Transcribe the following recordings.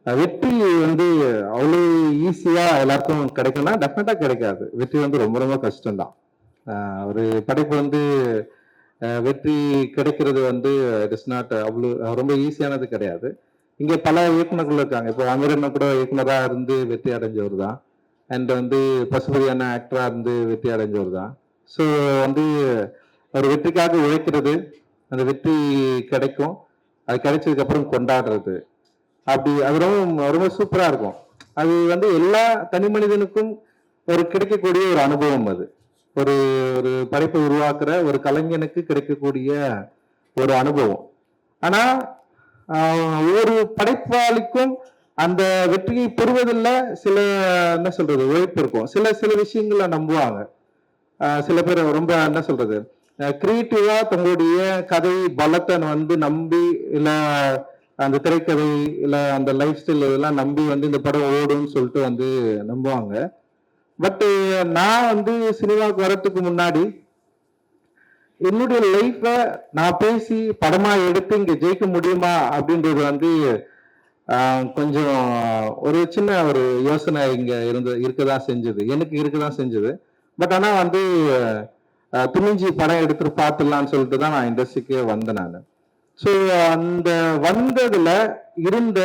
வெற்றி வந்து அவ்வளோ ஈஸியா எல்லாருக்கும் கிடைக்கும்னா டெஃபினட்டா கிடைக்காது. வெற்றி வந்து ரொம்ப ரொம்ப கஷ்டம்தான். ஒரு படைப்பு வந்து வெற்றி கிடைக்கிறது வந்து இட் இஸ் நாட் அவ்வளோ ரொம்ப ஈஸியானது கிடையாது. இங்க பல இயக்குனர்கள் இருக்காங்க. இப்போ அமீரன் கூட இயக்குனரா இருந்து வெற்றி அடைஞ்சவர் தான். அண்ட் வந்து பசுபதியான ஆக்டரா இருந்து வெற்றி அடைஞ்சவர் தான். ஸோ வந்து ஒரு வெற்றிக்காக உழைக்கிறது, அந்த வெற்றி கிடைக்கும். அது கிடைச்சதுக்கு அப்புறம் கொண்டாடுறது. அப்படி அது ரொம்ப ரொம்ப சூப்பரா இருக்கும். அது வந்து எல்லா தனி மனிதனுக்கும் ஒரு கிடைக்கக்கூடிய ஒரு அனுபவம் அது. ஒரு ஒரு படைப்பை உருவாக்குற ஒரு கலைஞனுக்கு கிடைக்கக்கூடிய ஒரு அனுபவம். ஆனா ஒவ்வொரு படைப்பாளிக்கும் அந்த வெற்றியை பெறுவதில் சில என்ன சொல்றது உழைப்பு இருக்கும். சில சில விஷயங்களை நம்புவாங்க. சில பேர் ரொம்ப என்ன சொல்றது கிரியேட்டிவா தங்களுடைய கதை பலத்தை வந்து நம்பி இல்ல அந்த திரைக்கதை இல்ல அந்த லைஃப் ஸ்டைல் இதெல்லாம் நம்பி வந்து இந்த படம் ஓடும்னு சொல்லிட்டு வந்து நம்புவாங்க. பட் நான் வந்து சினிமாவுக்கு வர்றதுக்கு முன்னாடி என்னுடைய லைஃப்ப நான் பேசி படமா எடுத்து இங்க ஜெயிக்க முடியுமா அப்படின்றது வந்து கொஞ்சம் ஒரு சின்ன ஒரு யோசனை இங்க இருக்கதான் செஞ்சது, எனக்கு இருக்கதான் செஞ்சது. பட் ஆனா வந்து துணிஞ்சி படம் எடுத்துட்டு பார்த்துடலான்னு சொல்லிட்டு தான் நான் இண்டஸ்ட்ரிக்கே வந்தேன் நான். ஸோ அந்த வந்ததுல இருந்த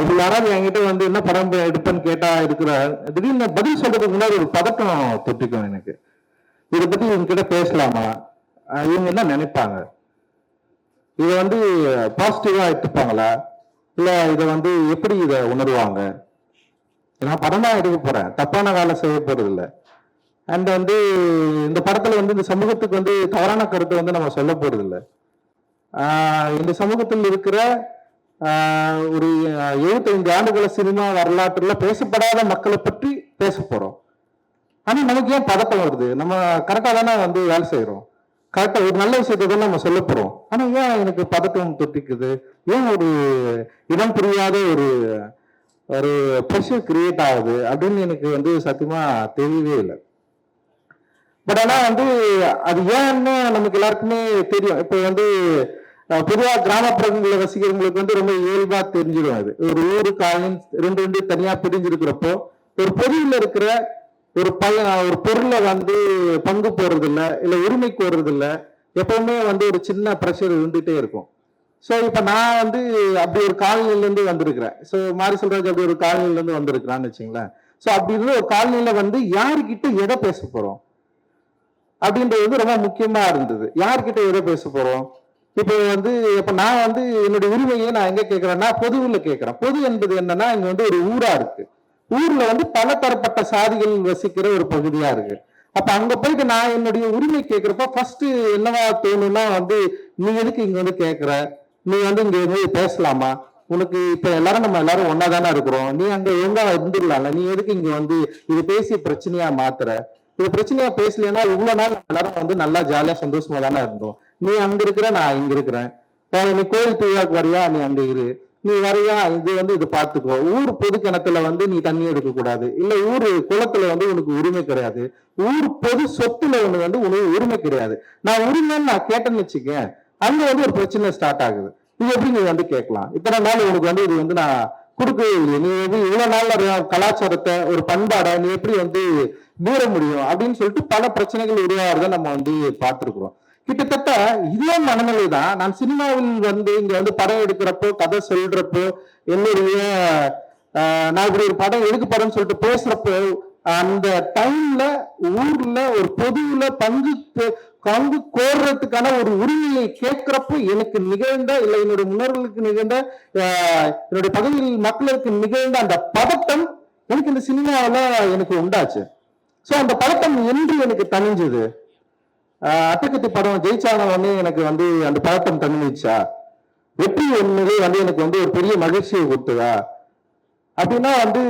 இது யாராவது என்கிட்ட வந்து என்ன படம் எடுப்பேன்னு கேட்டா இருக்கிற திடீர்னு பதில் சொல்றதுக்கு முன்னாடி ஒரு பதட்டம் தொட்டிக்கும் எனக்கு. இதை பத்தி இவங்க கிட்ட பேசலாமா, இவங்க என்ன நினைப்பாங்க, இதை வந்து பாசிட்டிவா எடுத்துப்பாங்களா, இல்ல இதை வந்து எப்படி இதை உணர்வாங்க. நான் படம் தான் எடுக்க போறேன், தப்பான வேலை செய்ய போறது இல்லை. அண்ட் வந்து இந்த படத்துல வந்து இந்த சமூகத்துக்கு வந்து தவறான கருத்தை வந்து நம்ம சொல்ல போறது இல்லை. இந்த சமூகத்தில் இருக்கிற ஒரு 75 ஆண்டுகள சினிமா வரலாற்றுல பேசப்படாத மக்களை பற்றி பேச போறோம். ஆனா நமக்கு ஏன் பதட்டம் வருது? நம்ம கரெக்டா தானே வந்து வேலை செய்யறோம், கரெக்டா ஒரு நல்ல விஷயத்தை தான் நம்ம சொல்ல போறோம். ஆனா ஏன் எனக்கு பதட்டம் தொட்டிக்குது? ஏன் ஒரு இடம் புரியாத ஒரு ஒரு ப்ரெஷர் கிரியேட் ஆகுது அப்படின்னு எனக்கு வந்து சத்தியமா தெரியவே இல்லை. பட் ஆனா வந்து அது ஏன்னு நமக்கு எல்லாருக்குமே தெரியும். இப்போ வந்து பொதுவாக கிராமப்புறங்களில் வசிக்கிறவங்களுக்கு வந்து ரொம்ப இயல்பா தெரிஞ்சிடும். அது ஒரு ஊருக்கு ரெண்டு ரெண்டு தனியா பிரிஞ்சிருக்கிறப்போ ஒரு பொருளில் இருக்கிற ஒரு ஒரு பொருளை வந்து பங்கு போறது இல்லை, இல்லை உரிமை கோருறது இல்லை, எப்பவுமே வந்து ஒரு சின்ன ப்ரெஷர் இருந்துகிட்டே இருக்கும். ஸோ இப்போ நான் வந்து அப்படி ஒரு காலனிலேருந்து வந்திருக்கிறேன். ஸோ மாரி சொல்றாங்க அப்படி ஒரு காலனிலேருந்து வந்திருக்கிறான்னு வச்சுங்களேன். ஸோ அப்படி இருந்த ஒரு காலனியில வந்து யாருக்கிட்ட எதை பேச போறோம் அப்படின்றது வந்து ரொம்ப முக்கியமா இருந்தது. யார்கிட்ட எதை பேச போறோம்? இப்போ வந்து இப்ப நான் வந்து என்னுடைய உரிமையை நான் எங்க கேட்கிறேன்னா பொதுவுல கேட்கிறேன். பொது என்பது என்னன்னா இங்க வந்து ஒரு ஊரா இருக்கு. ஊர்ல வந்து பல தரப்பட்ட சாதிகள் வசிக்கிற ஒரு பகுதியா இருக்கு. அப்ப அங்க போயிட்டு நான் என்னுடைய உரிமை கேட்கிறப்ப ஃபர்ஸ்ட் என்னவா தோணும்னா வந்து நீ எதுக்கு இங்க வந்து கேட்கிற, நீ வந்து இங்க வந்து பேசலாமா, உனக்கு இப்ப எல்லாரும் நம்ம எல்லாரும் ஒன்னா தானே இருக்கிறோம், நீ அங்க ஒழுங்கா இருந்துடலாம்ல, நீ எதுக்கு இங்க வந்து இது பேசி பிரச்சனையா மாத்துற, இது பிரச்சனையா பேசலன்னா இவ்வளவு நாள் எல்லாரும் வந்து நல்லா ஜாலியா சந்தோஷமா தானே இருந்தோம். நீ அங்க இருக்கிற, நான் இங்க இருக்கிறேன். நீ கோயில் திருவிழாக்கு வரியா, நீ அங்க இரு, நீ வரையா இது வந்து இது பார்த்துக்கோ. ஊர் பொது கிணத்துல வந்து நீ தண்ணி எடுக்க கூடாது, இல்ல ஊர் குளத்துல வந்து உனக்கு உரிமை கிடையாது, ஊர் பொது சொத்துல உனக்கு வந்து உனக்கு உரிமை கிடையாது. நான் உரிமைன்னு நான் கேட்டேன்னு வச்சுக்கேன், அங்க வந்து ஒரு பிரச்சனை ஸ்டார்ட் ஆகுது. இது எப்படி நீ வந்து கேட்கலாம்? இத்தனை நாள் உனக்கு வந்து இது வந்து நான் கொடுக்கவே இல்லையே, நீ வந்து இவ்வளவு நாள் கலாச்சாரத்தை ஒரு பண்பாடை நீ எப்படி வந்து மீற முடியும் அப்படின்னு சொல்லிட்டு பல பிரச்சனைகள் உருவாகிறத நம்ம வந்து பார்த்திருக்கிறோம். கிட்டத்தட்ட இதே மனநிலை தான் நான் சினிமாவில் வந்து இங்க வந்து படம் எடுக்கிறப்போ கதை சொல்றப்போ என்னுடைய நான் இப்படி ஒரு படம் எடுக்க படம்னு சொல்லிட்டு பேசுறப்போ அந்த டைம்ல ஊர்ல ஒரு பொதுவுல பங்கு கோர்றதுக்கான ஒரு உரிமையை கேட்கிறப்போ எனக்கு நிகழ்ந்த இல்லை என்னுடைய முன்னோர்களுக்கு நிகழ்ந்த என்னுடைய பகுதியில் மக்களுக்கு நிகழ்ந்த அந்த பதட்டம் எனக்கு இந்த சினிமாவில எனக்கு உண்டாச்சு. ஸோ அந்த பதட்டம் என்று எனக்கு தணிஞ்சது. அட்டகத்தி படம் ஜெயிச்சான உடனே எனக்கு வந்து அந்த பதட்டம் தணிஞ்சிச்சா, வெற்றி உண்மையிலே வந்து எனக்கு வந்து ஒரு பெரிய மகிழ்ச்சியை கொடுத்ததா அப்படின்னா வந்து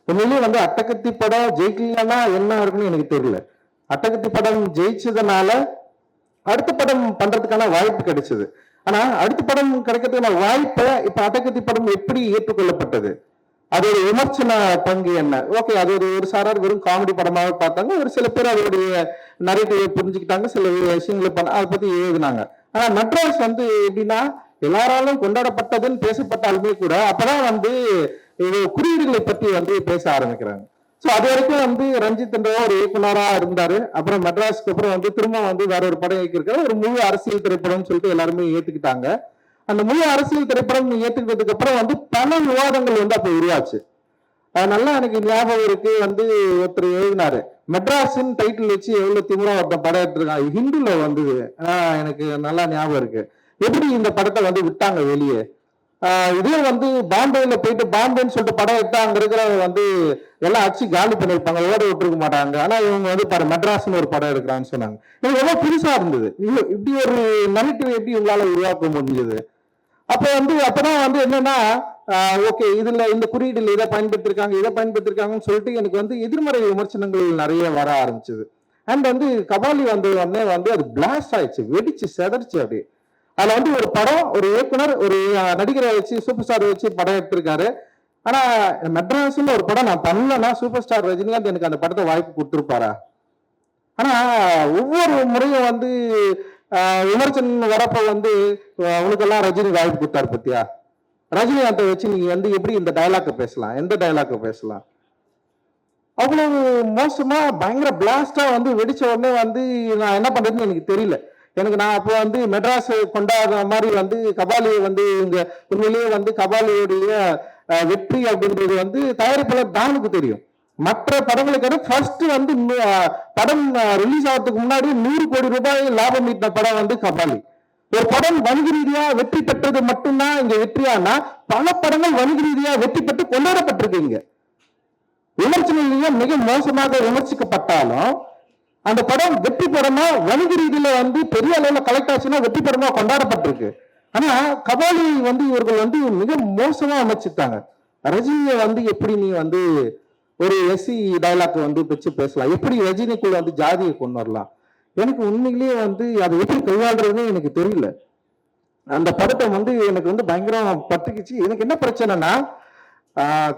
உண்மையிலேயே வந்து அட்டகத்தி படம் ஜெயிக்கலன்னா என்ன இருக்குன்னு எனக்கு தெரியல. அட்டகத்தி படம் ஜெயிச்சதுனால அடுத்த படம் பண்றதுக்கான வாய்ப்பு கிடைச்சது. ஆனா அடுத்த படம் கிடைக்கிறதுக்கான வாய்ப்பை இப்ப அட்டகத்தி படம் எப்படி ஏற்றுக்கொள்ளப்பட்டது, அதோட விமர்சன பங்கு என்ன? ஓகே, அது ஒரு சாரார் வெறும் காமெடி படமாக பார்த்தாங்க, ஒரு சில பேர் அதோடைய நரேட்டிவை புரிஞ்சுக்கிட்டாங்க, சில விஷயங்களை அதை பத்தி எழுதினாங்க. ஆனா நட்ராஜ் வந்து எப்படின்னா எல்லாராலும் கொண்டாடப்பட்டதுன்னு பேசப்பட்டாலுமே கூட அப்பதான் வந்து இது குறியீடுகளை பற்றி வந்து பேச ஆரம்பிக்கிறாங்க. ஸோ அது வரைக்கும் வந்து ரஞ்சித் என்ற ஒரு இயக்குனரா இருந்தாரு. அப்புறம் மெட்ராஸ்க்கு அப்புறம் வந்து திரும்ப வந்து வேற ஒரு படம் இயக்கியிருக்காரு. ஒரு முழு அரசியல் திரைப்படம்னு சொல்லிட்டு எல்லாருமே ஏத்துக்கிட்டாங்க. அந்த முழு அரசியல் திரைப்படம் ஏத்துக்கிட்டதுக்கு அப்புறம் வந்து பல விவாதங்கள் வந்து அப்ப உருவாச்சு. நல்லா எனக்கு ஞாபகம் இருக்கு, வந்து ஒருத்தர் எழுதினாரு, மெட்ராஸின் டைட்டில் வச்சு எவ்வளவு திமுறா ஒருத்தன் படம் எடுத்திருக்கான், ஹிந்துல வந்தது. எனக்கு நல்லா ஞாபகம் இருக்கு. எப்படி இந்த படத்தை வந்து விட்டாங்க வெளியே. இதே வந்து பாம்பேல போயிட்டு பாம்பேன்னு சொல்லிட்டு படம் எடுத்தா அங்க இருக்கிற வந்து எல்லாம் அச்சு காலி பண்ணிருப்பாங்க, ஓட விட்டுருக்க மாட்டாங்க. ஆனா இவங்க வந்து பாரு மெட்ராஸ்னு ஒரு படம் எடுக்கிறான்னு சொன்னாங்க. எனக்கு ரொம்ப புதுசா இருந்தது. இப்படி ஒரு நெகட்டிவ் எப்படி இவங்களால உருவாக்க முடிஞ்சது. அப்ப வந்து அப்பதான் வந்து என்னன்னா ஓகே இதுல இந்த குறியீடுல இதை பயன்படுத்திருக்காங்கன்னு சொல்லிட்டு எனக்கு வந்து எதிர்மறை விமர்சனங்கள் நிறைய வர ஆரம்பிச்சது. அண்ட் வந்து கபாலி வந்த உடனே வந்து அது பிளாஸ்ட் ஆயிடுச்சு, வெடிச்சு செதறிச்சு. அப்படி அதுல வந்து ஒரு படம், ஒரு இயக்குனர், ஒரு நடிகரை வச்சு, சூப்பர் ஸ்டார் வச்சு படம் எடுத்திருக்காரு. ஆனா மெட்ராஸ்ல ஒரு படம் நான் பண்ணலன்னா சூப்பர் ஸ்டார் ரஜினிகாந்த் எனக்கு அந்த படத்தை வாய்ப்பு கொடுத்துருப்பாரா? ஆனா ஒவ்வொரு முறையும் வந்து விமர்சனம் வரப்ப வந்து உனக்கெல்லாம் ரஜினி வாய்ப்பு கொடுத்தாரு பத்தியா, ரஜினிகாந்தை வச்சு நீங்க வந்து எப்படி இந்த டைலாக்க பேசலாம், எந்த டைலாக்க பேசலாம்? அவ்வளவு மோசமா பயங்கர பிளாஸ்டா வந்து வெடிச்ச உடனே வந்து நான் என்ன பண்றதுன்னு எனக்கு தெரியல. எனக்கு நான் அப்போ வந்து மெட்ராஸ் கொண்டாடுற மாதிரி வந்து கபாலியை வந்து இங்க உண்மையிலேயே வந்து கபாலியுடைய வெற்றி அப்படின்றது வந்து தயாரிப்பாளர் தானுக்கு தெரியும். மற்ற படங்களுக்கு ஃபர்ஸ்ட் வந்து படம் ரிலீஸ் ஆகிறதுக்கு முன்னாடி 100 கோடி ரூபாய் லாபம் ஈட்டின படம் வந்து கபாலி. ஒரு படம் வணிக ரீதியா வெற்றி பெற்றது மட்டும்தான் இங்க வெற்றியானா, பல படங்கள் வணிக ரீதியா வெற்றி பெற்று கொண்டாடப்பட்டிருக்கு. இங்க விமர்சனம் மிக மோசமாக விமர்சிக்கப்பட்டாலும் அந்த படம் வெற்றி படமா வணிக ரீதியில வந்து பெரிய அளவுல கலெக்ட் ஆச்சுன்னா வெற்றி படமா கொண்டாடப்பட்டிருக்கு. ஆனா கபாலி வந்து இவர்கள் வந்து மிக மோசமா அமைச்சிட்டாங்க. ரஜினியை வந்து எப்படி நீ வந்து ஒரு எஸ்சி டைலாக் வந்து வச்சு பேசலாம், எப்படி ரஜினிக்குள்ள வந்து ஜாதியை கொண்டு வரலாம்? எனக்கு உண்மையிலேயே வந்து அதை எப்படி கையாளுறதுன்னு எனக்கு தெரியல. அந்த படத்தை வந்து எனக்கு வந்து பயங்கரம் பத்துக்குச்சு. எனக்கு என்ன பிரச்சனைனா,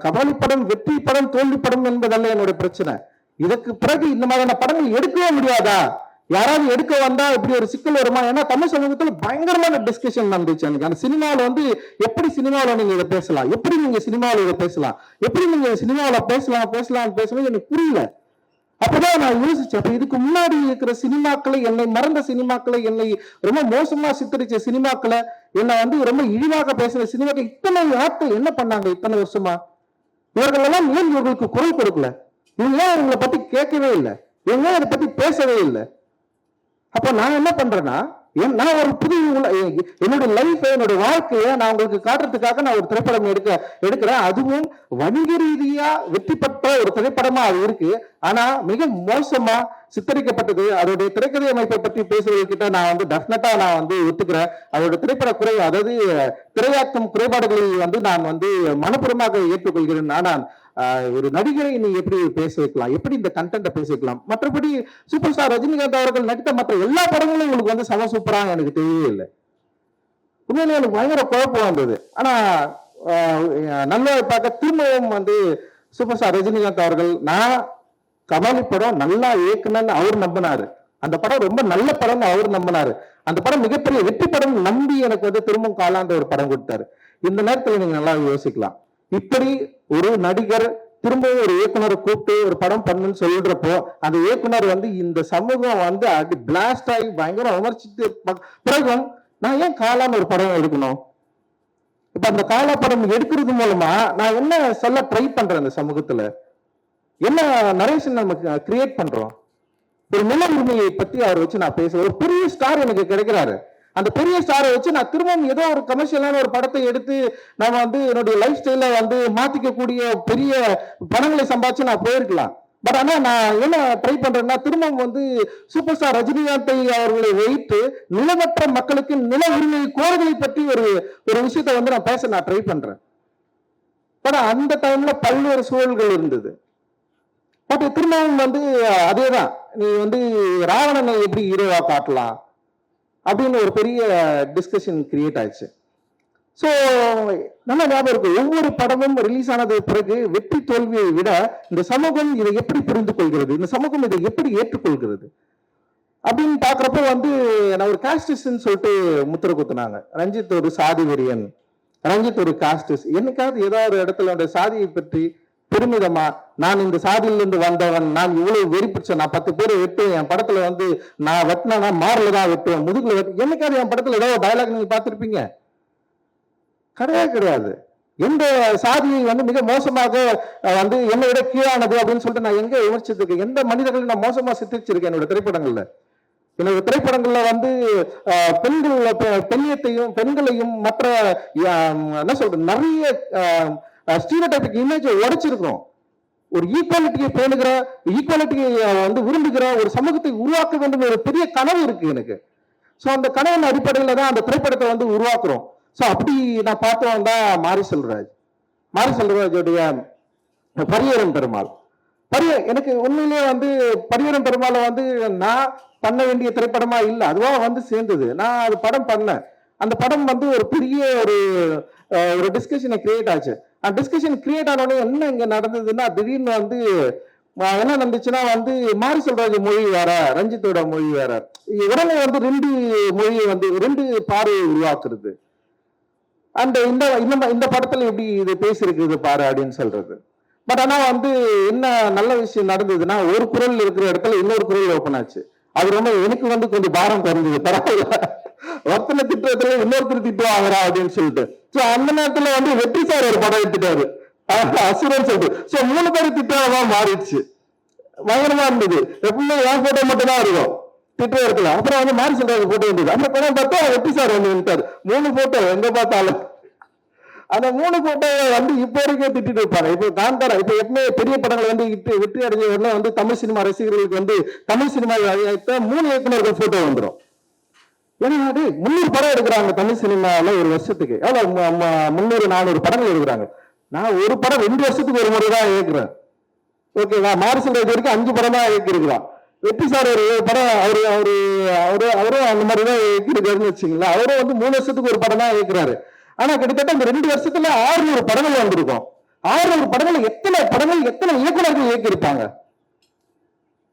கபாலி படம் வெற்றி படம் தோல்வி படம் என்பதல்ல என்னோட பிரச்சனை. இதுக்கு பிறகு இந்த மாதிரியான படங்கள் எடுக்கவே முடியாதா? யாராவது எடுக்க வந்தா இப்படி ஒரு சிக்கல் வருமா? ஏன்னா தமிழ் சமூகத்துல பயங்கரமான டிஸ்கஷன் நடந்துச்சு எனக்கு. அந்த சினிமாவில் வந்து எப்படி சினிமாவில் நீங்க இதை பேசலாம், எப்படி நீங்க சினிமாவில் இதை பேசலாம், எப்படி நீங்க சினிமாவில் பேசலாம் எனக்கு புரியல. அப்பதான் நான் யோசிச்சேன், அப்ப இதுக்கு முன்னாடி இருக்கிற சினிமாக்களை, என்னை மறந்த சினிமாக்களை, என்னை ரொம்ப மோசமா சித்தரிச்ச சினிமாக்களை, என்னை வந்து ரொம்ப இழிவாக பேசுற சினிமாக்கள் இத்தனை நாட்கள் என்ன பண்ணாங்க இத்தனை வருஷமா? இவர்கள் எல்லாம் ஏன் இவர்களுக்கு குரல் கொடுக்கல? இவங்க ஏன் இவங்களை பத்தி கேட்கவே இல்லை? இவங்க அதை பத்தி பேசவே இல்லை? அப்ப நான் என்ன பண்றேன்னா, நான் ஒரு புது என்னோட லைஃப், என்னோட வாழ்க்கையை நான் உங்களுக்கு காட்டுறதுக்காக நான் ஒரு திரைப்படம் எடுக்கிறேன். அதுவும் வணிக ரீதியா வெற்றி பெற்ற ஒரு திரைப்படமா அது இருக்கு. ஆனா மிக மோசமா சித்தரிக்கப்பட்டது. அதோடைய திரைக்கதை அமைப்பை பற்றி பேசுவதற்கிட்ட நான் வந்து டெஃபினட்டா நான் வந்து ஒத்துக்கிறேன். அதோட திரைப்பட குறைவு, அதாவது திரையாக்கம் குறைபாடுகளை வந்து நான் வந்து மனப்பூர்வமாக ஏற்றுக்கொள்கிறேன். ஆனால் ஒரு நடிகரை நீ எப்படி பேச வைக்கலாம், எப்படி இந்த கண்டென்ட்டை பேச வைக்கலாம்? மற்றபடி சூப்பர் ஸ்டார் ரஜினிகாந்த் அவர்கள் நடித்த மற்ற எல்லா படங்களும் உங்களுக்கு வந்து சம சூப்பராக எனக்கு தெரியவே இல்லை. உண்மையிலே எனக்கு பயங்கர குழப்பம் வந்தது. ஆனா நல்ல பார்க்க திரும்பவும் வந்து சூப்பர் ஸ்டார் ரஜினிகாந்த் அவர்கள், நான் கபாலி படம் நல்லா இயக்குனன்னு அவர் நம்பினாரு. அந்த படம் ரொம்ப நல்ல படம் அவர் நம்பினாரு. அந்த படம் மிகப்பெரிய வெற்றி படம் நம்பி எனக்கு வந்து திரும்பவும் காலாண்ட ஒரு படம் கொடுத்தாரு. இந்த நேரத்தில் நீங்க நல்லா யோசிக்கலாம். இப்படி ஒரு நடிகர் திரும்பவும் ஒரு இயக்குனரை கூப்பிட்டு ஒரு படம் பண்ணுன்னு சொல்றப்போ, அந்த இயக்குனர் வந்து இந்த சமூகம் வந்து அடி பிளாஸ்ட் ஆகி பயங்கரம் விமர்சித்து பிறகும் நான் ஏன் காலான்னு ஒரு படம் எடுக்கணும்? இப்ப அந்த காலா படம் எடுக்கிறது மூலமா நான் என்ன சொல்ல ட்ரை பண்றேன்? இந்த சமூகத்துல என்ன நரேஷன் நம்ம கிரியேட் பண்றோம்? ஒரு நில உரிமையை பத்தி அவரை வச்சு நான் பேசுறேன். ஒரு பெரிய ஸ்டார் எனக்கு கிடைக்கிறாரு. அந்த பெரிய ஸ்டாரை வச்சு நான் திரும்பவும் ஏதோ ஒரு கமர்ஷியலான ஒரு படத்தை எடுத்து நம்ம வந்து என்னுடைய லைஃப் ஸ்டைல வந்து மாத்திக்கக்கூடிய பெரிய பணங்களை சம்பாதிச்சு நான் போயிருக்கலாம். பட் ஆனா நான் என்ன ட்ரை பண்றேன்னா, திரும்பவும் வந்து சூப்பர் ஸ்டார் ரஜினிகாந்தை அவர்களை வைத்து நிலமற்ற மக்களுக்கு நில உரிமை கோருதலை பற்றி ஒரு விஷயத்தை வந்து நான் பேச நான் ட்ரை பண்றேன். பட் அந்த டைம்ல பல்வேறு சூழல்கள் இருந்தது. பட் திரும்பவும் வந்து அதேதான், நீ வந்து ராவணனை எப்படி ஹீரோவா காட்டலாம் அப்படின்னு ஒரு பெரிய டிஸ்கஷன் கிரியேட் ஆயிடுச்சு. ஸோ நல்ல ஞாபகம் இருக்கு, ஒவ்வொரு படமும் ரிலீஸ் ஆனது பிறகு வெற்றி தோல்வியை விட இந்த சமூகம் இதை எப்படி புரிந்து கொள்கிறது, இந்த சமூகம் இதை எப்படி ஏற்றுக்கொள்கிறது? அப்படின்னு பாக்குறப்ப வந்து நான் ஒரு காஸ்டிஸ்ட்னு சொல்லிட்டு முத்திர குத்துனாங்க. ரஞ்சித் ஒரு சாதி வெறியன், ரஞ்சித் ஒரு காஸ்டிஸ்ட். என்னைக்காவது ஏதாவது ஒரு இடத்துல அந்த சாதியை பற்றி பெருமிதமா, நான் இந்த சாதியிலிருந்து வந்தவன், நான் இவ்வளவு வெறி பிடிச்சேன், நான் 10 பேரை வெட்டுவேன், என் படத்துல வந்து நான் வெட்டினா மார்ல தான் வெட்டுவேன், முதுகுல வெட்டு, என்னைக்காவது என் படத்துல ஏதாவது டயலாக் நீங்க பார்த்திருப்பீங்க? கிடையாது, கிடையாது. எந்த சாதியை வந்து மிக மோசமாக வந்து என்னை விட கீழானது அப்படின்னு சொல்லிட்டு நான் எங்க விமர்சித்திருக்கேன்? எந்த மனிதர்களை நான் மோசமா சித்தரிச்சிருக்கேன் என்னோட திரைப்படங்கள்ல? என்னோட திரைப்படங்கள்ல வந்து பெண்ணியத்தையும் பெண்களையும் மற்ற என்ன சொல்றது நிறைய ஸ்டீரியோடைபிக் இமேஜை உடைச்சிருக்கிறோம். ஒரு ஈக்குவாலிட்டியை பேணுகிற, ஈக்குவாலிட்டியை வந்து விரும்புகிற ஒரு சமூகத்தை உருவாக்க வேண்டும் ஒரு பெரிய கனவு இருக்கு எனக்கு. ஸோ அந்த கனவின் அடிப்படையில தான் அந்த திரைப்படத்தை வந்து உருவாக்குறோம். ஸோ அப்படி நான் பார்த்தோம் தான் மாரி செல்வராஜ். மாரி செல்வராஜுடைய பரியேறும் பெருமாள். எனக்கு உண்மையிலேயே வந்து பரியேறும் பெருமாளை வந்து நான் பண்ண வேண்டிய திரைப்படமா இல்லை, அதுவா வந்து சேர்ந்தது. நான் அது படம் பண்ணேன். அந்த படம் வந்து ஒரு பெரிய ஒரு டிஸ்கஷனை கிரியேட் ஆச்சு. அந்த டிஸ்கஷன் கிரியேட் ஆனோடனே என்ன இங்க நடந்ததுன்னா, திடீர்னு வந்து என்ன நடந்துச்சுன்னா வந்து மாரி செல்வராஜ் மொழி வேற, ரஞ்சித்தோட மொழி வேற. உடனே வந்து 2 மொழியை வந்து 2 பார்வையை உருவாக்குறது. அந்த இந்த படத்துல எப்படி இது பேசியிருக்குது பாரு அப்படின்னு சொல்றது. பட் ஆனா வந்து என்ன நல்ல விஷயம் நடந்ததுன்னா, ஒரு குரல் இருக்கிற இடத்துல இன்னொரு குரல் ஓப்பன் ஆச்சு. அது ரொம்ப எனக்கு வந்து கொஞ்சம் பாரம் குறைஞ்சது. பரவாயில்ல, ஒருத்தனை திட்டத்துல இன்னொருத்தர் திட்டுவாங்கடா அப்படின்னு சொல்லிட்டு. சோ அந்த நேரத்துல வந்து வெற்றி சார் ஒரு படம் எடுத்துட்டாரு, அசுரன் சொல்லிட்டு. சோ 3 பேர் திட்டதான் மாறிடுச்சு. பயங்கரமா இருந்தது. எப்பவுமே என் போட்டோ மட்டும் தான் இருக்கும், திட்டம் இருக்கலாம். அப்புறம் வந்து மாரி செல்வராஜ் போட்டோ இருந்தது. அந்த படம் பார்த்தா வெற்றி சார் வந்து வந்துட்டாரு. 3 போட்டோ எங்க பார்த்தாலும். அந்த 3 போட்டோவை வந்து இப்போ வரைக்கும் திட்டிட்டு இருப்பாரு. இப்போ காந்தாரா, இப்போ எப்பவுமே பெரிய படங்கள் வந்து வெற்றி அடைஞ்ச உடனே வந்து தமிழ் சினிமா ரசிகர்களுக்கு வந்து தமிழ் சினிமா 3 இயக்குநர்கள் போட்டோ வந்துடும். ஏன்னா 300 படம் எடுக்கிறாங்க தமிழ் சினிமாவில் ஒரு வருஷத்துக்கு. எவ்வளவு 300-400 படங்கள் எடுக்கிறாங்க. நான் ஒரு படம் 2 வருஷத்துக்கு ஒரு முறை தான் இயக்குறேன். ஓகேவா? மாரி செல்வராஜ் வரைக்கும் 5 படம் தான் இயக்கிருக்கிறான். வெற்றி சார் ஒரு 7 படம் அவரும் அந்த மாதிரி தான் இயக்கிருக்காருன்னு வச்சுங்களேன். அவரும் வந்து 3 வருஷத்துக்கு ஒரு படம் தான் இயக்குறாரு. ஆனா கிட்டத்தட்ட இந்த 2 வருஷத்துல 600 படங்கள் வந்திருக்கும். 600 படங்கள் எத்தனை இயக்குநர்கள் இயக்கியிருப்பாங்க?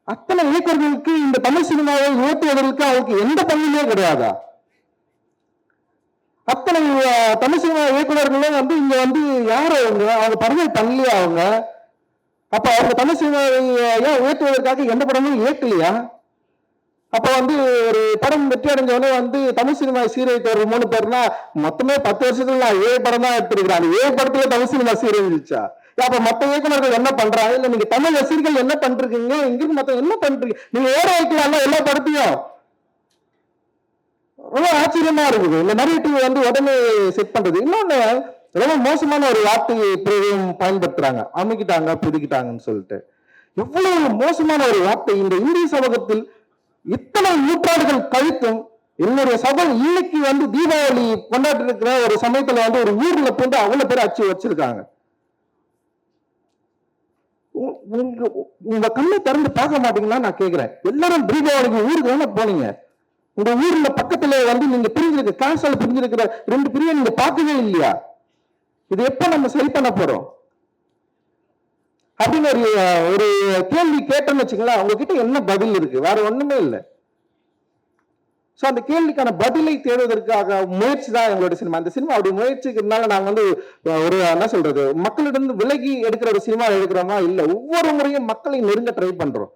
அத்தனை இயக்குநர்களுக்கு இந்த தமிழ் சினிமாவை உயர்த்துவதற்கு அவருக்கு எந்த பங்குமே கிடையாதா? அத்தனை தமிழ் சினிமா இயக்குநர்களும் வந்து இங்க வந்து யார் அவங்க படங்கள் பண்ணலையா? அவங்க அப்ப அவங்க தமிழ் சினிமாவை ஏன் உயர்த்துவதற்காக எந்த படமும் இயக்கலையா? அப்ப வந்து ஒரு படம் வெற்றி அடைஞ்சவனே வந்து தமிழ் சினிமா சீரழித்தவர் 3 பேர்னா மொத்தமே 10 வருஷத்துல நான் 7 படம் தான் எடுத்திருக்கிறேன். 7 படத்துல தமிழ் சினிமா சீரழிஞ்சிச்சா? அப்ப மத்த இயக்குநர்கள் என்ன பண்றாங்க? இல்ல நீங்க தமிழ் ரசிகர்கள் என்ன பண்றீங்க? இங்கிருந்து மத்த என்ன பண்றீங்க? நீங்க ஏற வைக்கலாம் எல்லா படத்தையும். ரொம்ப ஆச்சரியமா இருக்குது இந்த நரேட்டிவ் வந்து உடனே செட் பண்றது. இன்னொன்னு ரொம்ப மோசமான ஒரு வார்த்தையை பயன்படுத்துறாங்க, அமைக்கிட்டாங்க புதுக்கிட்டாங்கன்னு சொல்லிட்டு. எவ்வளவு மோசமான ஒரு வார்த்தை! இந்த இந்திய சமூகத்தில் இத்தனை நூற்றாண்டுகள் கழித்தும் என்னுடைய சபை இன்னைக்கு வந்து தீபாவளி கொண்டாடி இருக்கிற ஒரு சமயத்துல வந்து ஒரு ஊர்ல போட்டு அவ்வளவு பேர் அச்சு வச்சிருக்காங்க. உங்க கண்ணை திறந்து பார்க்க மாட்டீங்கன்னா நான் கேட்கிறேன். எல்லாரும் தீபாவளிக்கு ஊருக்கு தானே போனீங்க. உங்க ஊர்ல பக்கத்துல வந்து நீங்க பிரிஞ்சிருக்க கேன்சல் பிரிஞ்சிருக்கிற 2 பிரிவை நீங்க பார்க்கவே இல்லையா? இது எப்ப நம்ம சரி பண்ண போறோம் அப்படின்னு ஒரு கேள்வி கேட்டோம்னு வச்சுங்களேன். உங்ககிட்ட என்ன பதில் இருக்கு? வேற ஒண்ணுமே இல்லை. சோ அந்த கேள்விக்கான பதிலை தேடுவதற்காக முயற்சி தான் எங்களோட சினிமா. அந்த சினிமா அப்படி முயற்சிக்கிறதுனால நாங்க வந்து ஒரு என்ன சொல்றது, மக்களிடம் விலகி எடுக்கிற ஒரு சினிமா எடுக்கிறோமா? இல்ல, ஒவ்வொரு முறையும் மக்களை நெருங்க ட்ரை பண்றோம்.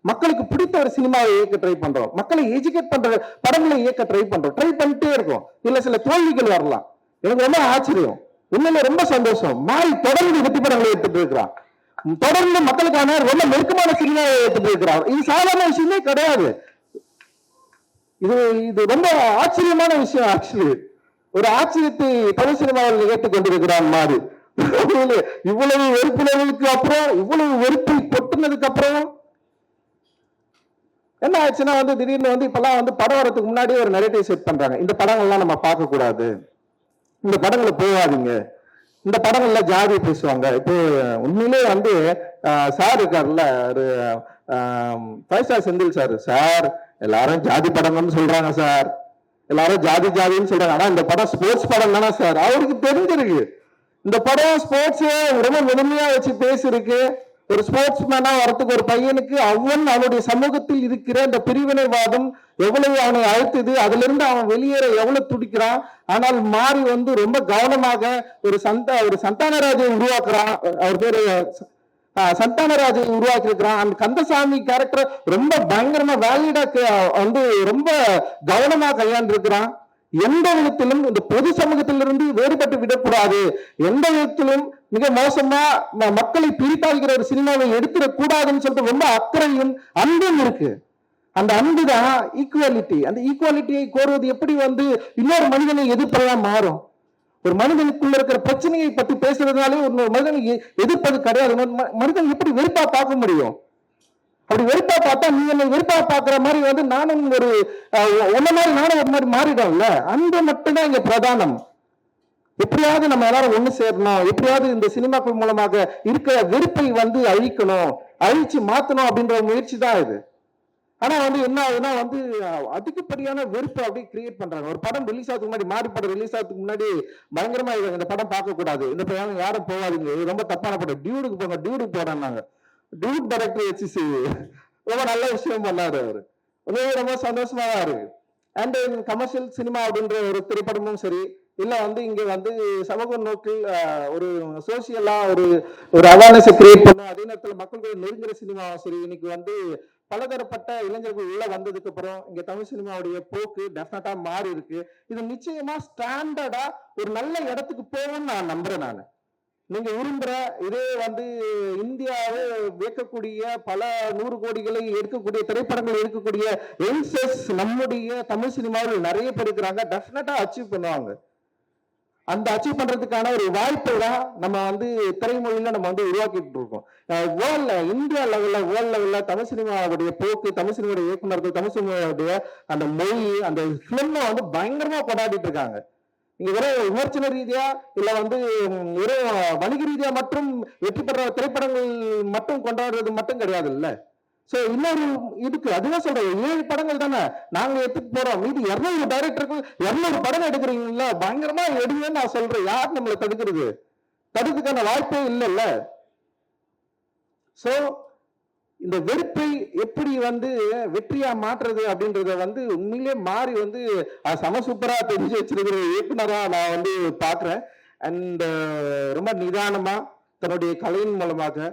மக்களுக்கு பிடித்த ஒரு சினிமாவை இயக்க ட்ரை பண்றோம். மக்களை எஜுகேட் பண்ற படங்களை இயக்க ட்ரை பண்றோம். ட்ரை பண்ணிட்டே இருக்கோம். இல்ல சில தோல்விகள் வரலாம். எனக்கு ரொம்ப ஆச்சரியம், உண்மையில ரொம்ப சந்தோஷம். மாறி தொடர்ந்து வெற்றி படங்களை எடுத்துட்டு இருக்கிறான். தொடர்ந்து மக்களுக்கான ரொம்ப நெருக்கமான சினிமாவை எடுத்துட்டு இருக்கிறார். இது சாதாரண விஷயமே கிடையாது. இது ரொம்ப ஆச்சரியமான விஷயம். ஆக்சுவலி ஒரு ஆச்சரியத்தை தமிழ் சினிமாவில் ஏற்றுக் கொண்டிருக்கிறான் மாறி. இவ்வளவு வெறுப்புணர்வுக்கு அப்புறம், இவ்வளவு வெறுப்பை கொட்டுனதுக்கு அப்புறம் என்ன ஆச்சுன்னா வந்து திடீர்னு வந்து இப்பெல்லாம் வந்து படம் வரதுக்கு முன்னாடி ஒரு நரேட்டிவ் செட் பண்றாங்க. இந்த படங்கள்லாம் நம்ம பார்க்க கூடாது, இந்த படங்களை போகாதீங்க, இந்த படங்கள்ல ஜாதி பேசுவாங்க. இப்போ உண்மையிலே வந்து சார் இருக்காருல்ல, ஒரு 5 ஸ்டார் செந்தில் சார் எல்லாரும் ஜாதி படங்கள்னு சொல்றாங்க சார், எல்லாரும் ஜாதின்னு சொல்றாங்க. ஆனா இந்த படம் ஸ்போர்ட்ஸ் படம் தானே சார். அவருக்கு தெரிஞ்சிருக்கு இந்த படம் ஸ்போர்ட்ஸ் ரொம்ப முதன்மையா வச்சு பேசிருக்கு. ஒரு ஸ்போர்ட்ஸ் மேனா வரத்துக்கு ஒரு பையனுக்கு அவனுடைய சமூகத்தில் இருக்கிற அந்த பிரிவினைவாதம் எவ்வளவு அவனை அழுத்துது, அதுல இருந்து அவன் வெளியேற எவ்வளவு துடிக்கிறான். ஆனால் மாறி ரொம்ப கவனமாக ஒரு சந்தானராஜை உருவாக்குறான். அவர் பேரு சந்தானராஜை உருவாக்கி இருக்கிறான். அந்த கந்தசாமி கேரக்டர் ரொம்ப பயங்கரமா வேலிடா ரொம்ப கவனமா கையாண்டிருக்கிறான். எந்த விதத்திலும் இந்த பொது சமூகத்திலிருந்து வேறுபட்டு விடக்கூடாது, எந்த விதத்திலும் மிக மோசமா மக்களை பிரித்தாள்கிற ஒரு சினிமாவை எடுத்துடக் கூடாதுன்னு சொல்லிட்டு ரொம்ப அக்கறையும் அன்பும் இருக்கு. அந்த அன்பு தான் ஈக்குவாலிட்டி. அந்த ஈக்குவாலிட்டியை கோருவது எப்படி இன்னொரு மனிதனை எதிர்ப்பதா மாறும். ஒரு மனிதனுக்குள்ள இருக்கிற பிரச்சனையை பத்தி பேசுறதுனாலே ஒரு மனிதனை எதிர்ப்பது கிடையாது. மனிதன் எப்படி வெறுப்பா பார்க்க முடியும்? அப்படி வெறுப்பா பார்த்தா நீ என்ன வெறுப்பா பாக்குற மாதிரி நானும் உன்ன மாதிரி நானும் ஒரு மாதிரி மாறிடும்ல. அன்பு மட்டும்தான் இங்க பிரதானம். எப்படியாவது நம்ம எல்லாரும் ஒண்ணு சேரணும், எப்படியாவது இந்த சினிமாக்கள் மூலமாக இருக்கிற வெறுப்பை அழிக்கணும், அழிச்சு மாத்தணும் அப்படின்ற முயற்சி தான் இது. ஆனா என்ன ஆகுதுன்னா அதிகப்படியான வெறுப்பு அப்படியே கிரியேட் பண்றாங்க. ஒரு படம் ரிலீஸ் ஆகிறதுக்கு முன்னாடி, மாறி படம் ரிலீஸ் ஆகிறதுக்கு முன்னாடி பயங்கரமா இந்த படம் பார்க்க கூடாது, இந்த படம் யாரும் போகாதீங்க, ரொம்ப தப்பான படம், டியூடுக்கு போங்க, டியூடுக்கு போறாங்க. டியூட் டைரக்டர் வச்சு ரொம்ப நல்ல விஷயம் பண்ணாரு அவரு. ரொம்ப சந்தோஷமா தான் இருக்கு. அண்ட் கமர்ஷியல் சினிமா அப்படின்ற ஒரு திரைப்படமும் சரி, இல்ல இங்க சமூக நோக்கில் ஒரு சோசியலா ஒரு அவேர்னஸ் கிரியேட் பண்ணும், அதே நேரத்தில் மக்களுக்கு நெருங்குற சினிமாவும் சரி. இன்னைக்கு பலதரப்பட்ட இளைஞர்கள் உள்ள வந்ததுக்கு அப்புறம் இங்க தமிழ் சினிமாவுடைய போக்கு டெஃபினட்டா மாறி இருக்கு. இது நிச்சயமா ஸ்டாண்டர்டா ஒரு நல்ல இடத்துக்கு போகும்னு நான் நம்புறேன். நான் நீங்க விரும்புற இதே இந்தியாவை வியக்கக்கூடிய பல 100 கோடிகளை எடுக்கக்கூடிய திரைப்படங்கள் இருக்கக்கூடிய யங்ஸ்டர்ஸ் நம்முடைய தமிழ் சினிமாவில் நிறைய பேர் இருக்கிறாங்க. டெஃபினட்டா அச்சீவ் பண்ணுவாங்க. அந்த அச்சீவ் பண்றதுக்கான ஒரு வாய்ப்பை தான் நம்ம திரைமொழியில நம்ம உருவாக்கிட்டு இருக்கோம். இந்தியா லெவல்ல, வேர்ல்ட் லெவல்ல தமிழ் சினிமாவுடைய போக்கு, தமிழ் சினிமாவுடைய இயக்குநர்கள், தமிழ் சினிமாவுடைய அந்த மொழி, அந்த பிலிம் பயங்கரமா கொண்டாடிட்டு இருக்காங்க. நீங்க வெறும் விமர்சன ரீதியா இல்ல வெறும் வணிக ரீதியா மட்டும் வெற்றி பெற திரைப்படங்கள் மட்டும் கொண்டாடுறது மட்டும் கிடையாது இல்ல. சோ இன்னொரு இருக்கு, அதுதான் சொல்றேன், 7 படங்கள் தானே நாங்க எடுத்துட்டு போறோம். மீதி 200 டைரக்டர்கள் 200 படம் எடுக்கிறீங்களா, பயங்கரமா எடுங்கன்னு நான் சொல்றேன். யார் நம்மளை தடுக்கிறதுக்கான வாய்ப்பே இல்லைல்ல. சோ இந்த வெறுப்பை எப்படி வெற்றியா மாற்றுறது அப்படின்றத உண்மையிலே மாறி சம சூப்பரா தெரிஞ்சு வச்சிருக்கிற இயக்குனரா நான் பாக்குறேன். அண்ட் ரொம்ப நிதானமா தன்னுடைய கலையின் மூலமாக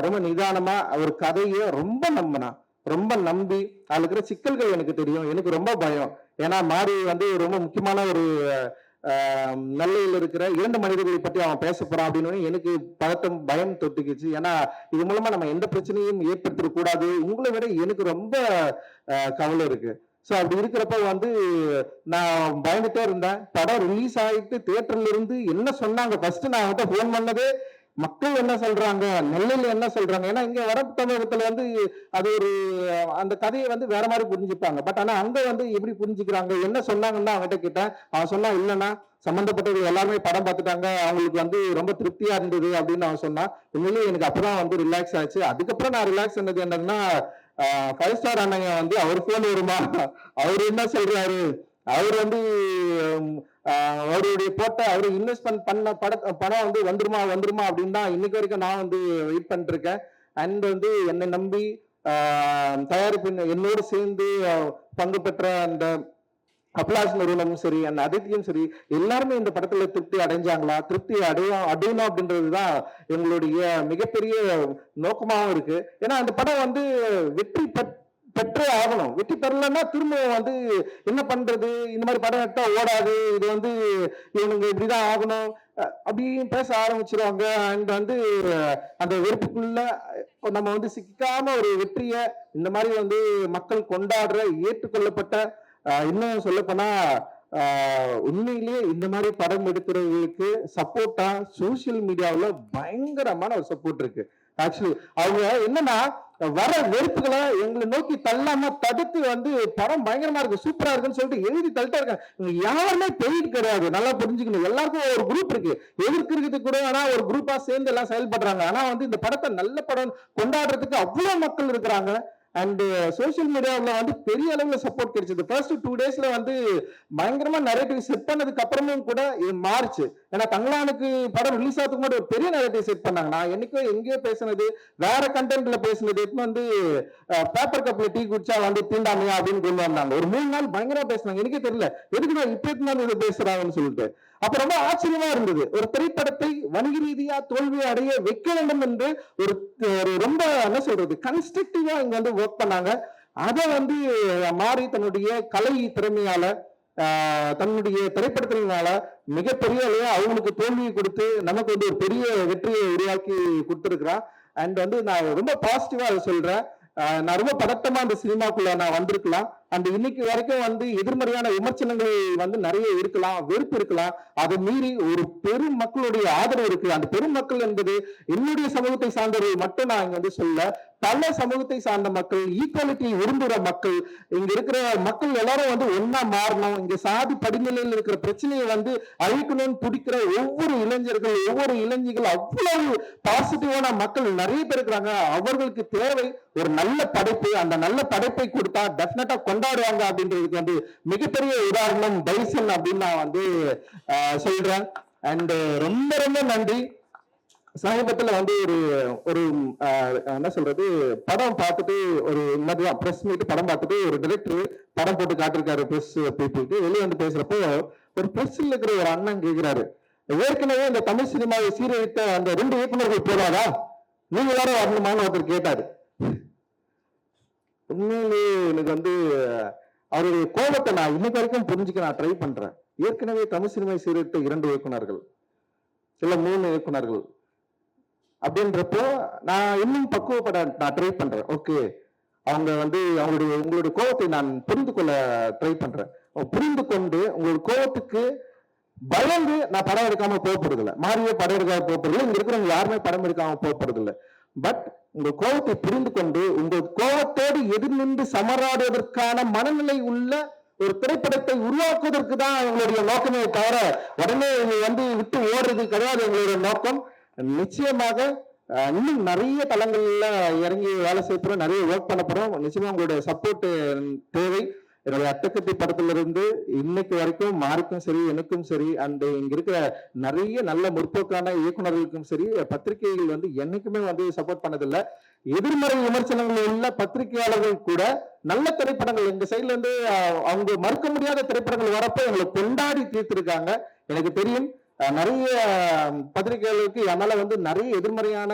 ரொம்ப நிதானமா ஒரு கதையை ரொம்ப நம்பி அதுல இருக்கிற சிக்கல்கள் எனக்கு தெரியும். எனக்கு ரொம்ப பயம். ஏன்னா மாறி ரொம்ப முக்கியமான ஒரு நல்லையில் இருக்கிற 2 மனிதர்களை பற்றி அவன் பேச போறான் அப்படின்னு எனக்கு பயம் தொட்டுக்குச்சு. ஏன்னா இது மூலமா நம்ம எந்த பிரச்சனையும் ஏற்படுத்திட கூடாது. உங்களை விட எனக்கு ரொம்ப கவலை இருக்கு. சோ அப்படி இருக்கிறப்ப நான் பயந்துட்டே இருந்தேன். படம் ரிலீஸ் ஆயிட்டு தியேட்டர்ல இருந்து என்ன சொன்னாங்க, ஃபர்ஸ்ட் நான் போன் பண்ணது மக்கள் என்ன சொல்றாங்க, நெல்லையில என்ன சொல்றாங்க. ஏன்னா இங்க வட தமிழகத்துல அது அந்த கதையை வேற மாதிரி புரிஞ்சுப்பாங்க. பட் ஆனா அங்க எப்படி புரிஞ்சுக்கிறாங்க, என்ன சொன்னாங்கன்னா அவங்ககிட்ட கேட்டேன். அவன் சொன்னா இல்லைன்னா சம்பந்தப்பட்டவர்கள் எல்லாருமே படம் பார்த்துட்டாங்க, அவங்களுக்கு ரொம்ப திருப்தியா இருந்தது அப்படின்னு அவன் சொன்னான். உண்மையிலேயே எனக்கு அப்பதான் ரிலாக்ஸ் ஆச்சு. அதுக்கப்புறம் நான் ரிலாக்ஸ் பண்ணது என்னன்னா, 5 ஸ்டார் அண்ணங்க அவர் போன் வருமா, அவரு என்ன சொல்றாரு, அவர் அவருடைய அவர் இன்வெஸ்ட்மெண்ட் பண்ண பணம் வந்துருமா அப்படின்னு தான் இன்னைக்கு வரைக்கும் நான் வெயிட் பண்ணிட்டு இருக்கேன். அண்ட் என்னை நம்பி தயாரிப்பு என்னோடு சேர்ந்து பங்கு பெற்ற அந்த அப்ளாஸ் நிறுவனமும் சரி, அந்த அதித்தியும் சரி, எல்லாருமே இந்த படத்துல திருப்தி அடைஞ்சாங்களா, திருப்தி அடையணும் அப்படின்றதுதான் எங்களுடைய மிகப்பெரிய நோக்கமாகவும் இருக்கு. ஏன்னா அந்த படம் வெற்றி பெற்றே ஆகணும். வெற்றி பெறலன்னா திரும்ப என்ன பண்றது, இந்த மாதிரி படம் எடுத்தா ஓடாது, இது இவனுங்க இப்படிதான் ஆகணும் அப்படின்னு பேச ஆரம்பிச்சிருவாங்க. அண்ட் அந்த வெறுப்புக்குள்ள நம்ம சிக்காம ஒரு வெற்றிய இந்த மாதிரி மக்கள் கொண்டாடுற ஏற்றுக்கொள்ளப்பட்ட, இன்னும் சொல்ல போனா உண்மையிலேயே இந்த மாதிரி படம் எடுக்கிறவங்களுக்கு சப்போர்ட்டா சோசியல் மீடியாவில் பயங்கரமான ஒரு சப்போர்ட் இருக்கு. ஆக்சுவலி அவங்க என்னன்னா வர வெறுப்புகளை எங்களை நோக்கி தள்ளாம தடுத்து படம் பயங்கரமா இருக்கு, சூப்பரா இருக்குன்னு சொல்லிட்டு எழுதி தள்ளிட்டே இருக்காங்க. யாருமே பெய்டு கிடையாது, நல்லா புரிஞ்சுக்கணும். எல்லாருக்கும் ஒரு குரூப் இருக்கு, எதிர்க்கிறது கூட ஆனா ஒரு குரூப்பா சேர்ந்து எல்லாம் செயல்படுறாங்க. ஆனா இந்த படத்தை நல்ல படம் கொண்டாடுறதுக்கு அவ்வளவு மக்கள் இருக்கிறாங்க. அண்ட் சோசியல் மீடியாவில் வந்து பெரிய அளவுல சப்போர்ட் கிடைச்சது. ஃபர்ஸ்ட் 2 டேஸ்ல வந்து பயங்கரமா நரேட்டிவ் செட் பண்ணதுக்கு அப்புறமும் கூட இது மாறுச்சு. ஏன்னா தங்கலானுக்கு படம் ரிலீஸ் ஆகிறதுக்கு முன்னாடி ஒரு பெரிய நரேட்டிவ் செட் பண்ணாங்க. நான் என்னைக்கோ எங்கேயோ பேசுனது, வேற கண்டென்ட்ல பேசுனது வந்து பேப்பர் கப்ல டீ குடிச்சா வந்து தீண்டாமையா அப்படின்னு கொண்டு வந்தாங்க. ஒரு 3 நாள் பயங்கரமா பேசினாங்க. எனக்கே தெரியல எதுக்கு நான் இப்ப இதை பேசுறாங்கன்னு சொல்லிட்டு. அப்ப ரொம்ப ஆச்சரியமா இருந்தது. ஒரு திரைப்படத்தை வணிக ரீதியா தோல்வி அடைய வைக்க வேண்டும் என்று ஒரு ரொம்ப என்ன சொல்றது கன்ஸ்ட்ரக்டிவா இங்க வந்து ஒர்க் பண்ணாங்க. அதை வந்து மாறி தன்னுடைய கலை திறமையால தன்னுடைய திரைப்படத்தினால மிகப்பெரிய அளவு அவங்களுக்கு தோல்வியை கொடுத்து நமக்கு வந்து ஒரு பெரிய வெற்றியை உருவாக்கி கொடுத்திருக்கிறான். அண்ட் வந்து நான் ரொம்ப பாசிட்டிவா அதை சொல்றேன். நான் ரொம்ப பதட்டமா அந்த சினிமாக்குள்ள நான் வந்திருக்கலாம். அந்த இன்னைக்கு வரைக்கும் வந்து எதிர்மறையான விமர்சனங்கள் வந்து நிறைய இருக்கலாம், வெறுப்பு இருக்கலாம். அதை மீறி ஒரு பெரும் மக்களுடைய ஆதரவு இருக்கு. அந்த பெரும் மக்கள் என்பது என்னுடைய சமூகத்தை சார்ந்தவர்கள் மட்டும் நான் இங்க வந்து சொல்ல, பல சமூகத்தை சார்ந்த மக்கள், ஈக்குவாலிட்டி விரும்புகிற மக்கள், இங்க இருக்கிற மக்கள் எல்லாரும் வந்து ஒன்னா மாறணும். இங்க சாதி படிநிலையில் இருக்கிற பிரச்சனையை வந்து அழிக்கணும்னு துடிக்கிற ஒவ்வொரு இளைஞர்கள், ஒவ்வொரு இளைஞர்கள், அவ்வளவு பாசிட்டிவான மக்கள் நிறைய பேர் இருக்கிறாங்க. அவர்களுக்கு தேவை ஒரு நல்ல படைப்பு. அந்த நல்ல படைப்பை கொடுத்தா டெஃபினட்டா கொண்டாடுவாங்க அப்படின்றதுக்கு வந்து மிகப்பெரிய உதாரணம் பைசன் அப்படின்னு நான் வந்து சொல்றேன். அண்ட் ரொம்ப ரொம்ப நன்றி. சமீபத்துல வந்து ஒரு என்ன சொல்றது படம் பார்த்துட்டு ஒரு மாதிரி பிரஸ் மீட் படம் பார்த்துட்டு ஒரு டைரக்டர் படம் போட்டு காட்டிருக்காரு பிரஸ் பீப்புளுக்கு. வெளியே வந்து பேசுறப்போ ஒரு பிரஸ்ல இருக்கிற ஒரு அண்ணன் கேட்கிறாரு, ஏற்கனவே இந்த தமிழ் சினிமாவை சீரழித்த அந்த 2 இயக்குநர்கள் போதாதா, நீங்க எல்லாரும் வரணுமான்னு ஒருத்தர் கேட்டாரு. உண்மையிலேயே எனக்கு வந்து அவருடைய கோபத்தை நான் இன்னைக்கு வரைக்கும் புரிஞ்சுக்க நான் ட்ரை பண்றேன். ஏற்கனவே தமிழ் சினிமாவை சீரழித்த 2 இயக்குநர்கள், சில 3 இயக்குநர்கள் அப்படின்றப்போ நான் இன்னும் பக்குவப்பட நான் ட்ரை பண்றேன். ஓகே, அவங்க வந்து உங்களுடைய கோபத்தை நான் புரிந்து கொள்ள ட்ரை பண்றேன். புரிந்து கொண்டு உங்களுடைய கோபத்துக்கு பயந்து நான் படம் எடுக்காம போறது இல்லை, மாறியே படம் எடுக்காம போறது இல்லை, இங்க இருக்கிறவங்க யாருமே படம் எடுக்காம போறது இல்லை. பட் உங்க கோபத்தை புரிந்து கொண்டு உங்கள் கோபத்தோடு எதிர் நின்று சமராடுவதற்கான மனநிலை உள்ள ஒரு திரைப்படத்தை உருவாக்குவதற்கு தான் எங்களுடைய நோக்கமே தவிர உடனே வந்து விட்டு ஓடுறது கிடையாது எங்களுடைய நோக்கம். நிச்சயமாக இன்னும் நிறைய தளங்கள்ல இறங்கி வேலை செய்ய போறோம், நிறைய ஒர்க் பண்ண போறோம். நிச்சயமா உங்களுடைய சப்போர்ட் தேவை. என்னுடைய அட்டக்கத்தி படத்திலிருந்து இன்னைக்கு வரைக்கும் மாருக்கும் சரி, எனக்கும் சரி, அந்த இங்க இருக்கிற நிறைய நல்ல முற்போக்கான இயக்குநர்களுக்கும் சரி, பத்திரிகைகள் வந்து என்னைக்குமே வந்து சப்போர்ட் பண்ணதில்லை. எதிர்மறை விமர்சனங்கள் உள்ள பத்திரிகையாளர்கள் கூட நல்ல திரைப்படங்கள் எங்க சைட்ல இருந்து அவங்க மறுக்க முடியாத திரைப்படங்கள் வரப்போ எங்களை கொண்டாடி தீர்த்திருக்காங்க. எனக்கு தெரியும் நிறைய பத்திரிகைகளுக்கு என்னால வந்து நிறைய எதிர்மறையான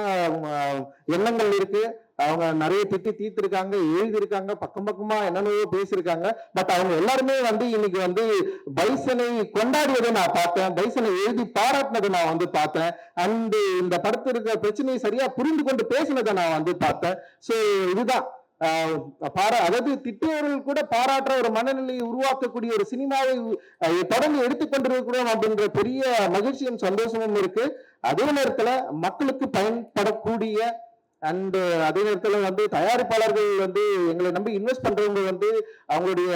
எண்ணங்கள் இருக்கு. அவங்க நிறைய திட்டி தீர்த்திருக்காங்க, எழுதியிருக்காங்க, பக்கம் பக்கமா என்னென்னவோ பேசியிருக்காங்க. பட் அவங்க எல்லாருமே வந்து இன்னைக்கு வந்து பைசனை கொண்டாடியதை நான் பார்த்தேன், பைசனை எழுதி பாராட்டினதை நான் வந்து பார்த்தேன். அண்ட் இந்த படத்தில் இருக்கிற பிரச்சனையை சரியா புரிந்து கொண்டு பேசினதை நான் வந்து பார்த்தேன். ஸோ இதுதான் அதாவது திட்டியவர்கள் கூட பாராட்டுற ஒரு மனநிலையை உருவாக்கக்கூடிய ஒரு சினிமாவை தொடர்ந்து எடுத்துக்கொண்டிருக்கிறோம் அப்படின்ற பெரிய மகிழ்ச்சியும் சந்தோஷமும் இருக்கு. அதே நேரத்துல மக்களுக்கு பயன்படக்கூடிய அண்ட் அதே நேரத்துல வந்து தயாரிப்பாளர்கள் வந்து எங்களை நம்பி இன்வெஸ்ட் பண்றவங்க வந்து அவங்களுடைய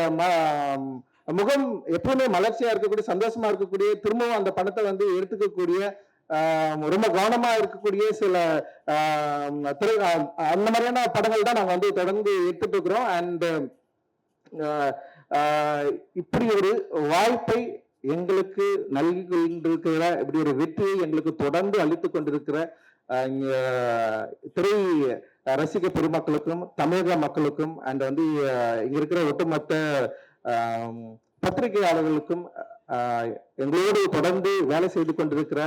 முகம் எப்பவுமே மலர்ச்சியா இருக்கக்கூடிய, சந்தோஷமா இருக்கக்கூடிய, திரும்பவும் அந்த பணத்தை வந்து எடுத்துக்கக்கூடிய, ரொம்ப கவனமா இருக்கக்கூடிய சில அந்த மாதிரியான படங்கள் தான் நாங்க வந்து தொடர்ந்து எடுத்துட்டு இருக்கிறோம். அண்ட் இப்படி ஒரு வாய்ப்பை எங்களுக்கு நல்கி கொண்டிருக்கிற, இப்படி ஒரு வெற்றியை எங்களுக்கு தொடர்ந்து அளித்துக் கொண்டிருக்கிற திரை ரசிக பெருமக்களுக்கும் தமிழக மக்களுக்கும் அண்ட் வந்து இங்க இருக்கிற ஒட்டுமொத்த பத்திரிகையாளர்களுக்கும் எங்களோடு தொடர்ந்து வேலை செய்து கொண்டிருக்கிற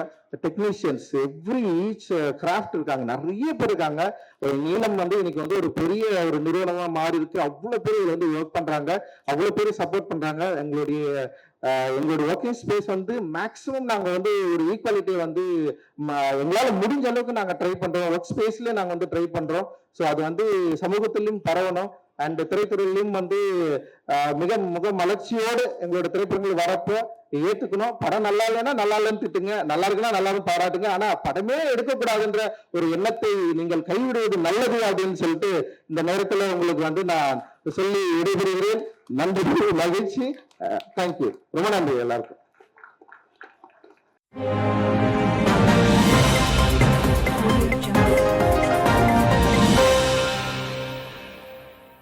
டெக்னீஷியன்ஸ், ஈச் கிராஃப்ட் இருக்காங்க, நிறைய பேர் இருக்காங்க. ஒரு நீளம் வந்து இன்னைக்கு வந்து ஒரு பெரிய ஒரு நிறுவனமா மாறி இருக்கு. அவ்வளவு பேர் வந்து ஒர்க் பண்றாங்க, அவ்வளவு பேர் சப்போர்ட் பண்றாங்க. எங்களுடைய ஒர்க்கிங் ஸ்பேஸ் வந்து மேக்சிமம் நாங்க வந்து ஒரு ஈக்குவாலிட்டியை வந்து எங்களால முடிஞ்ச அளவுக்கு நாங்க ட்ரை பண்றோம். ஒர்க் ஸ்பேஸ்ல நாங்க வந்து ட்ரை பண்றோம். ஸோ அது வந்து சமூகத்திலும் பரவணும். அண்ட் திரைத்துறையிலும் வந்து மிக மலர்ச்சியோடு எங்களோட திரைப்படங்கள் வரப்போ ஏத்துக்கணும். படம் நல்லா இல்லைன்னா நல்லா இல்லைன்னு திட்டுங்க, நல்லா இருக்குன்னா நல்லாவும் பாராட்டுங்க. ஆனா படமே எடுக்கக்கூடாதுன்ற ஒரு எண்ணத்தை நீங்கள் கைவிடுவது நல்லது அப்படின்னு சொல்லிட்டு இந்த நேரத்துல உங்களுக்கு வந்து நான் சொல்லி விடைபெறுகிறேன். நன்றி, மகிழ்ச்சி. தேங்க்யூ, ரொம்ப நன்றி எல்லாருக்கும்.